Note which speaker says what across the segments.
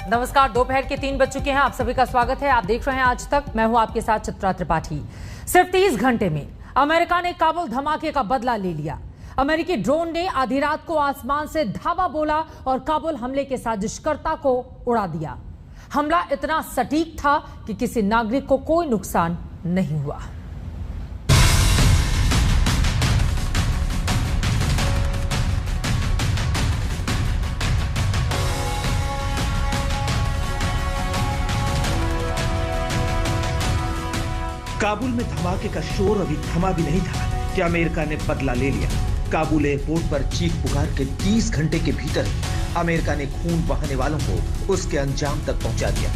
Speaker 1: नमस्कार, दोपहर के 3 बज चुके हैं। आप सभी का स्वागत है। आप देख रहे हैं आज तक। मैं हूं आपके साथ चित्रा त्रिपाठी। सिर्फ 30 घंटे में अमेरिका ने काबुल धमाके का बदला ले लिया। अमेरिकी ड्रोन ने आधी रात को आसमान से धावा बोला और काबुल हमले के साजिशकर्ता को उड़ा दिया। हमला इतना सटीक था कि किसी नागरिक को कोई नुकसान नहीं हुआ।
Speaker 2: काबुल में धमाके का शोर अभी थमा भी नहीं था कि अमेरिका ने बदला ले लिया। काबुल एयरपोर्ट पर चीख पुकार के 30 घंटे के भीतर अमेरिका ने खून बहाने वालों को उसके अंजाम तक पहुंचा दिया।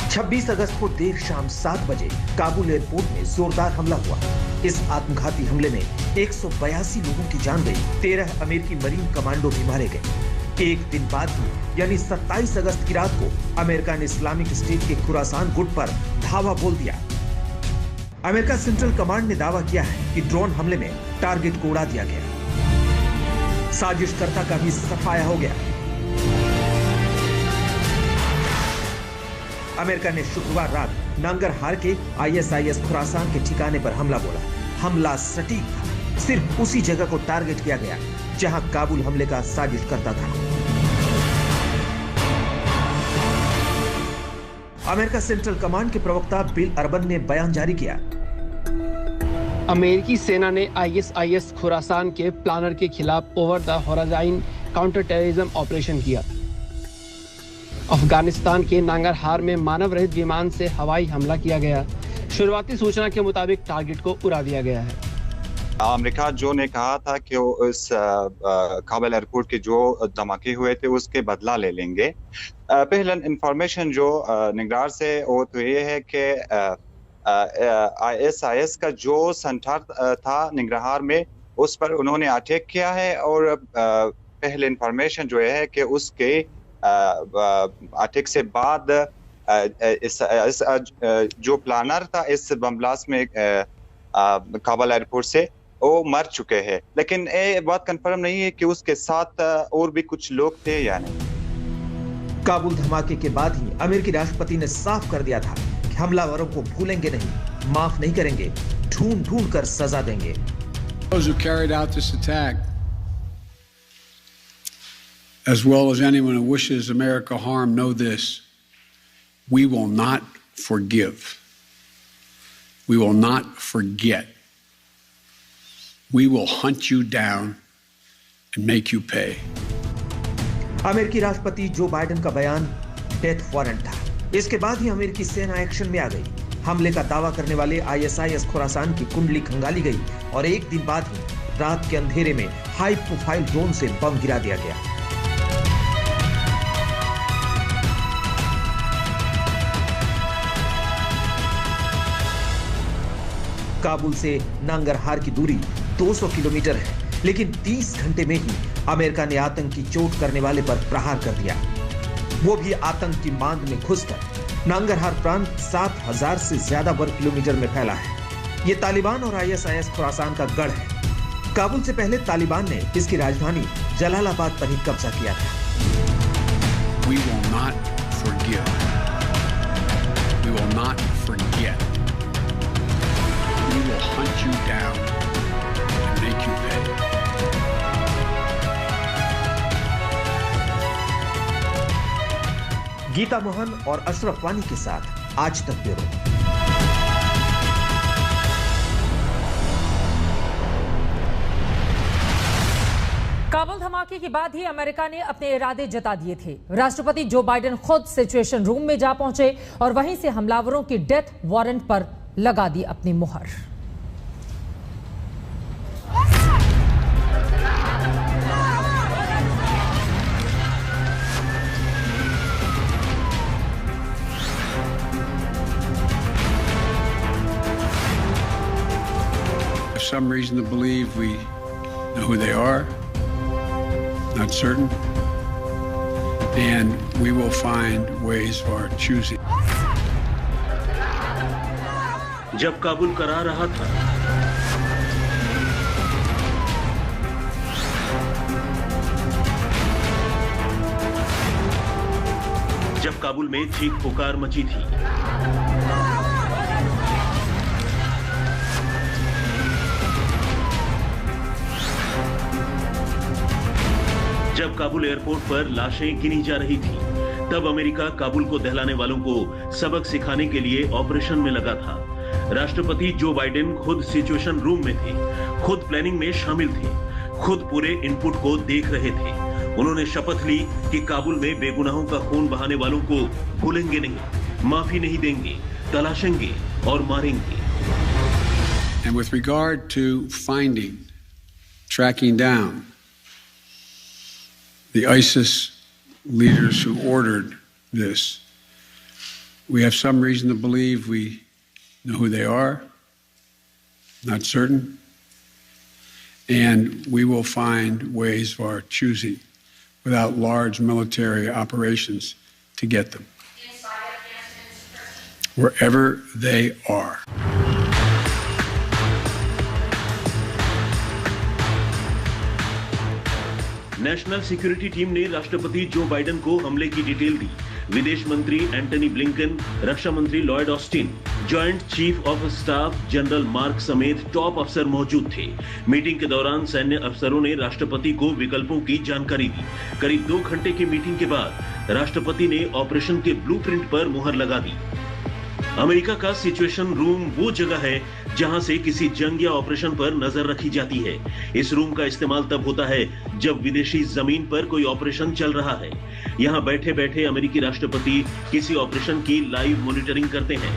Speaker 2: छब्बीस अगस्त को देर शाम 7 बजे काबुल एयरपोर्ट में जोरदार हमला हुआ। इस आत्मघाती हमले में 182 लोगों की जान गई, 13 अमेरिकी मरीन कमांडो भी मारे गए। एक दिन बाद ही यानी 27 अगस्त की रात को अमेरिका ने इस्लामिक स्टेट के खुरासान गुट पर धावा बोल दिया। अमेरिका सेंट्रल कमांड ने दावा किया है कि ड्रोन हमले में टारगेट को उड़ा दिया गया। साजिशकर्ता का भी सफाया हो गया। अमेरिका ने शुक्रवार रात नंगरहार के ISIS खुरासान के ठिकाने पर हमला बोला। हमला सटीक था। सिर्फ उसी जगह को टारगेट किया गया जहां काबुल हमले का साजिश करता था। अमेरिका सेंट्रल कमांड के प्रवक्ता बिल अर्बन ने बयान जारी किया।
Speaker 3: अमेरिकी सेना ने ISIS खुरासान के प्लानर के खिलाफ over the horizon counter terrorism operation किया। अफगानिस्तान के नांगरहार में मानव रहित विमान से हवाई हमला किया गया। शुरुआती सूचना के मुताबिक टारगेट को उड़ा दिया गया है।
Speaker 4: अमेरिका जो ने कहा था कि वो इस काबुल एयरपोर्ट के जो धमाके हुए थे उसके बदला ले लेंगे। पहला इंफॉर्मेशन जो निगरार से वो तो ये है कि ISIS का जो सेंटर था निगरार में उस पर उन्होंने अटैक किया है और पहले इंफॉर्मेशन जो है कि उसके अटैक से बाद इस जो प्लानर था इस बम ब्लास्ट में काबुल एयरपोर्ट से वो मर चुके हैं, लेकिन ये बात कंफर्म नहीं है कि उसके साथ और भी कुछ लोग थे या नहीं।
Speaker 2: काबुल धमाके के बाद ही अमेरिकी राष्ट्रपति ने साफ कर दिया था कि हमलावरों को भूलेंगे नहीं, माफ नहीं करेंगे, ढूंढ ढूंढ कर सजा देंगे।
Speaker 5: Those who carried out this attack, as well as anyone who wishes America harm, know this: we will not forgive. We will not forget. We will hunt you down and make you pay.
Speaker 2: अमेरिकी राष्ट्रपति Joe Biden का बयान death warrant था। इसके बाद ही अमेरिकी सेना action में आ गई। हमले का दावा करने वाले ISIS खुरासान की कुंडली खंगाली गई और एक दिन बाद ही रात के अंधेरे में हाई प्रोफाइल ड्रोन से बम गिरा दिया गया। काबुल से नांगरहार की दूरी 200 किलोमीटर है, लेकिन 30 घंटे में ही अमेरिका ने आतंकी चोट करने वाले पर प्रहार कर दिया, वो भी आतंक की मांद में घुसकर। नांगरहार प्रांत 7000 से ज्यादा वर्ग किलोमीटर में फैला है। ये तालिबान और ISIS खुरासान का गढ़ है। काबुल से पहले तालिबान ने इसकी राजधानी जलालाबाद पर ही कब्जा किया था।
Speaker 5: We will not forgive. We will not forget. We will hunt you down and make you pay.
Speaker 2: Gita Mohan और अशरफ वानी के साथ आज तक ब्यूरो।
Speaker 1: काबुल धमाके के बाद ही अमेरिका ने अपने इरादे जता दिए थे। राष्ट्रपति जो बाइडेन खुद सिचुएशन रूम में जा पहुंचे और वहीं से हमलावरों की डेथ वारंट पर लगा दी अपनी मुहर।
Speaker 5: Some reason to believe we know who they are, not certain, and we will find ways of our choosing.
Speaker 6: जब काबुल करा रहा था काबुल में चीख पुकार मची थी। जब काबुल एयरपोर्ट पर लाशें गिनी जा रही थी, तब अमेरिका काबुल को दहलाने वालों को सबक सिखाने के लिए ऑपरेशन में लगा था। राष्ट्रपति जो बाइडेन खुद सिचुएशन रूम में थे, खुद प्लानिंग में शामिल थे, खुद पूरे इनपुट को देख रहे थे। उन्होंने शपथ ली कि काबुल में बेगुनाहों का खून बहाने वालों को भूलेंगे नहीं, माफी नहीं देंगे, तलाशेंगे और मारेंगे।
Speaker 5: And with regard to finding, tracking down the ISIS leaders who ordered this, we have some reason to believe we know who they are, not certain, and we will find ways of our choosing without large military operations to get them wherever they are.
Speaker 6: National security team ने राष्ट्रपति Joe Biden को हमले की detail दी। विदेश मंत्री Antony Blinken, रक्षा मंत्री Lloyd Austin, joint chief of staff general mark समेत top अफसर मौजूद थे। मीटिंग के दौरान सैन्य अफसरों ने राष्ट्रपति को विकल्पों की जानकारी दी। करीब 2 घंटे की मीटिंग के बाद राष्ट्रपति ने ऑपरेशन के ब्लूप्रिंट पर मुहर लगा दी। अमेरिका का सिचुएशन रूम वो जगह है जहां से किसी जंग या ऑपरेशन पर नजर रखी जाती है। इस रूम का इस्तेमाल तब होता है जब विदेशी जमीन पर कोई ऑपरेशन चल रहा है। यहां बैठे बैठे अमेरिकी राष्ट्रपति किसी ऑपरेशन की लाइव मॉनिटरिंग करते हैं।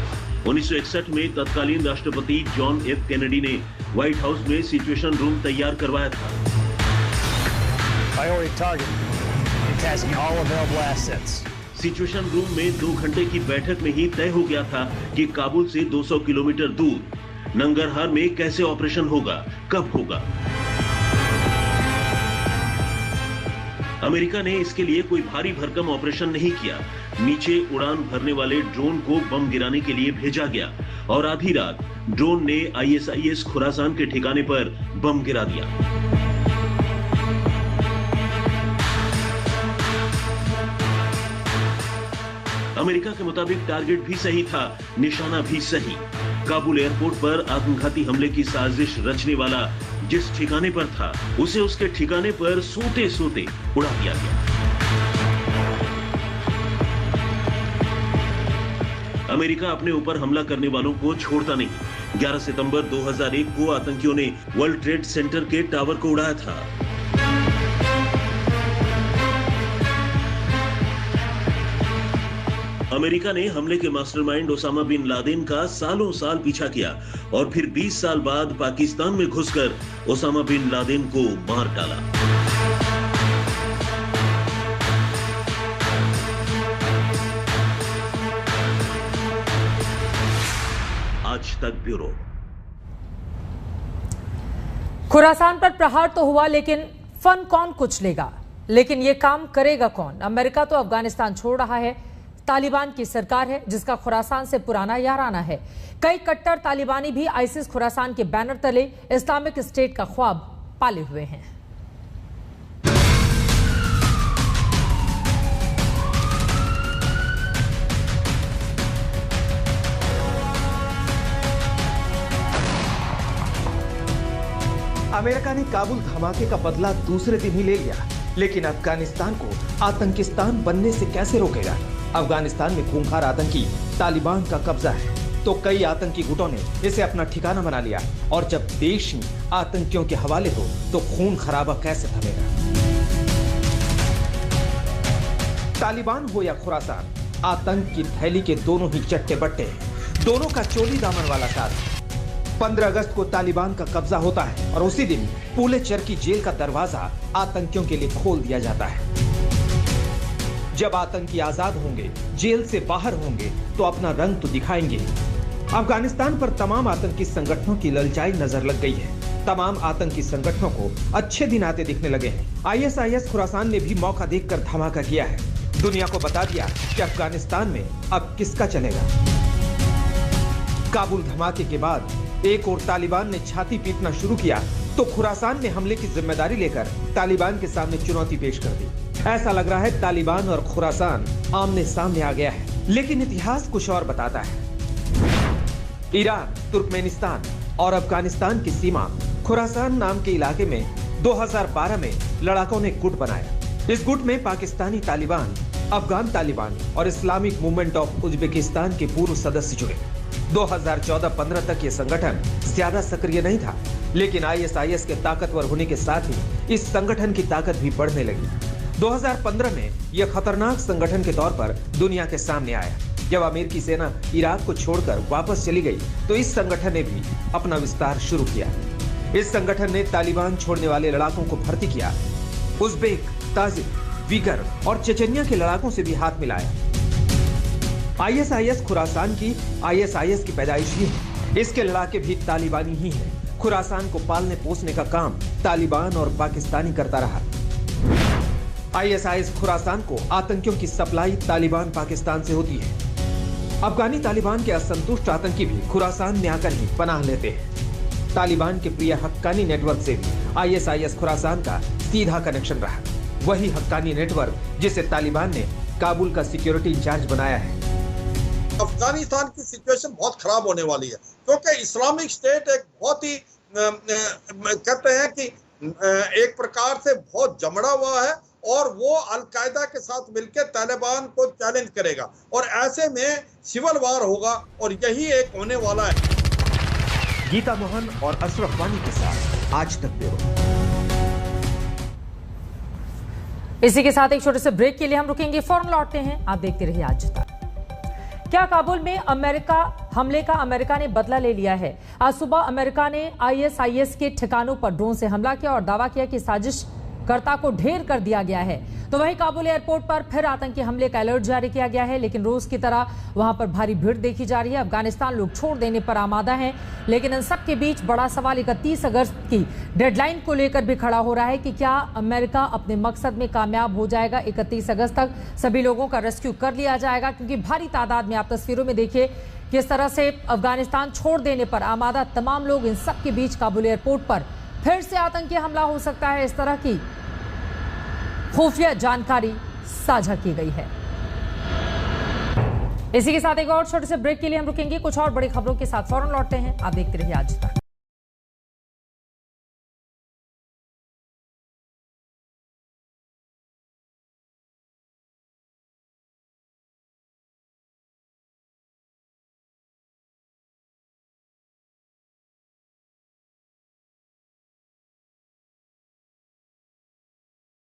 Speaker 6: 1961 में तत्कालीन राष्ट्रपति जॉन एफ कैनेडी ने व्हाइट हाउस में सिचुएशन रूम तैयार करवाया था। सिचुएशन रूम में 2 घंटे की बैठक में ही तय हो गया था कि काबुल से 200 किलोमीटर दूर नंगरहार में कैसे ऑपरेशन होगा, कब होगा। अमेरिका ने इसके लिए कोई भारी भरकम ऑपरेशन नहीं किया। नीचे उड़ान भरने वाले ड्रोन को बम गिराने के लिए भेजा गया और आधी रात ड्रोन ने ISIS खुरासान के ठिकाने पर बम गिरा दिया। अमेरिका के मुताबिक टारगेट भी सही था, निशाना भी सही। काबुल एयरपोर्ट पर आत्मघाती हमले की साजिश रचने वाला जिस ठिकाने पर था, उसे उसके ठिकाने पर सोते सोते उड़ा दिया गया। अमेरिका अपने ऊपर हमला करने वालों को छोड़ता नहीं। 11 सितंबर 2001 को आतंकियों ने वर्ल्ड ट्रेड सेंटर के टावर को उड़ाया था। अमेरिका ने हमले के मास्टरमाइंड ओसामा बिन लादेन का सालों साल पीछा किया और फिर 20 साल बाद पाकिस्तान में घुसकर ओसामा बिन लादेन को मार डाला। आज तक ब्यूरो।
Speaker 1: खुरासान पर प्रहार तो हुआ, लेकिन फन कौन कुचलेगा? लेकिन ये काम करेगा कौन? अमेरिका तो अफगानिस्तान छोड़ रहा है। तालिबान की सरकार है जिसका खुरासान से पुराना याराना है। कई कट्टर तालिबानी भी आईसिस खुरासान के बैनर तले इस्लामिक स्टेट का ख्वाब पाले हुए हैं।
Speaker 2: अमेरिका ने काबुल धमाके का बदला दूसरे दिन ही ले लिया, लेकिन अफगानिस्तान को आतंकिस्तान बनने से कैसे रोकेगा? अफगानिस्तान में खूंखार आतंकी तालिबान का कब्जा है, तो कई आतंकी गुटों ने इसे अपना ठिकाना बना लिया। और जब देश ही आतंकियों के हवाले हो तो खून खराबा कैसे थमेगा? तालिबान हो या खुरासान, आतंक की थैली के दोनों ही चट्टे बट्टे, दोनों का चोली दामन वाला साथ। 15 अगस्त को तालिबान का कब्जा होता है और उसी दिन पूलेचर की जेल का दरवाजा आतंकियों के लिए खोल दिया जाता है। जब आतंकी आजाद होंगे, जेल से बाहर होंगे, तो अपना रंग तो दिखाएंगे। अफगानिस्तान पर तमाम आतंकी संगठनों की ललचाई नजर लग गई है। तमाम आतंकी संगठनों को अच्छे दिन आते दिखने लगे हैं। ISIS खुरासान ने भी मौका देखकर धमाका किया है। दुनिया को बता दिया कि अफगानिस्तान में अब किसका चलेगा। काबुल धमाके के बाद एक और तालिबान ने छाती पीटना शुरू किया तो खुरासान ने हमले की जिम्मेदारी लेकर तालिबान के सामने चुनौती पेश कर दी। ऐसा लग रहा है तालिबान और खुरासान आमने सामने आ गया है, लेकिन इतिहास कुछ और बताता है। ईरान, तुर्कमेनिस्तान और अफगानिस्तान की सीमा खुरासान नाम के इलाके में 2012 में लड़ाकों ने गुट बनाया। इस गुट में पाकिस्तानी तालिबान, अफगान तालिबान और इस्लामिक मूवमेंट ऑफ उज्बेकिस्तान के पूर्व सदस्य जुड़े। 2014-15 तक यह संगठन ज्यादा सक्रिय नहीं था, लेकिन आईएसआईएस के ताकतवर होने के साथ ही इस संगठन की ताकत भी बढ़ने लगी। 2015 में यह खतरनाक संगठन के तौर पर दुनिया के सामने आया। जब अमेरिकी सेना इराक को छोड़कर वापस चली गई तो इस संगठन ने भी अपना विस्तार शुरू किया। इस संगठन ने तालिबान छोड़ने वाले लड़ाकों को भर्ती किया। उज्बेक, ताजिक, वीगर और चेचनिया के लड़ाकों से भी हाथ मिलाया। आईएसआईएस खुरासान की आईएसआईएस की पैदाइश ही है। इसके लड़ाके भी तालिबानी ही हैं। खुरासान को पालने पोसने का काम तालिबान और पाकिस्तानी करता रहा। आईएसआईएस खुरासान को आतंकियों की सप्लाई तालिबान पाकिस्तान से होती है। अफगानी तालिबान के असंतुष्ट आतंकी भी खुरासान में आकर ही पनाह लेते हैं। तालिबान के प्रिय हक्कानी नेटवर्क से भी आईएसआईएस खुरासान का सीधा कनेक्शन रहा। वही हक्कानी नेटवर्क जिसे तालिबान ने काबुल का सिक्योरिटी इंचार्ज बनाया है।
Speaker 7: अफगानिस्तान की सिचुएशन बहुत खराब होने वाली है, क्योंकि इस्लामिक स्टेट एक बहुत ही कहते हैं कि एक प्रकार से बहुत जमड़ा हुआ है और वो अल-कायदा के साथ मिलकर तालिबान को चैलेंज करेगा और ऐसे में सिविल वार होगा और यही एक होने वाला है।
Speaker 2: गीता मोहन और अशरफ वानी के साथ आज तक ब्यूरो।
Speaker 1: इसी के साथ एक छोटे से ब्रेक के लिए हम रुकेंगे, फौरन लौटते हैं। आप देखते रहिए आज तक। क्या काबुल में हमले का अमेरिका ने बदला ले लिया है? आज सुबह अमेरिका ने आईएसआईएस के ठिकानों पर ड्रोन से हमला किया और दावा किया कि साजिशकर्ता को ढेर कर दिया गया है। तो वहीं काबुल एयरपोर्ट पर फिर आतंकी हमले का अलर्ट जारी किया गया है, लेकिन रोज की तरह वहां पर भारी भीड़ देखी जा रही है। अफगानिस्तान लोग छोड़ देने पर आमादा है, लेकिन इन सब के बीच बड़ा सवाल 31 अगस्त की डेडलाइन को लेकर भी खड़ा हो रहा है कि क्या अमेरिका अपने मकसद में कामयाब हो जाएगा। 31 अगस्त तक सभी लोगों का रेस्क्यू कर लिया जाएगा, क्योंकि भारी तादाद में आप तस्वीरों में देखिए किस तरह से अफगानिस्तान छोड़ देने पर आमादा तमाम लोग। इन सब के बीच काबुल एयरपोर्ट पर फिर से आतंकी हमला हो सकता है, इस तरह की खुफिया जानकारी साझा की गई है। इसी के साथ एक और छोटे से ब्रेक के लिए हम रुकेंगे। कुछ और बड़ी खबरों के साथ फौरन लौटते हैं। आप देखते रहिए आज तक।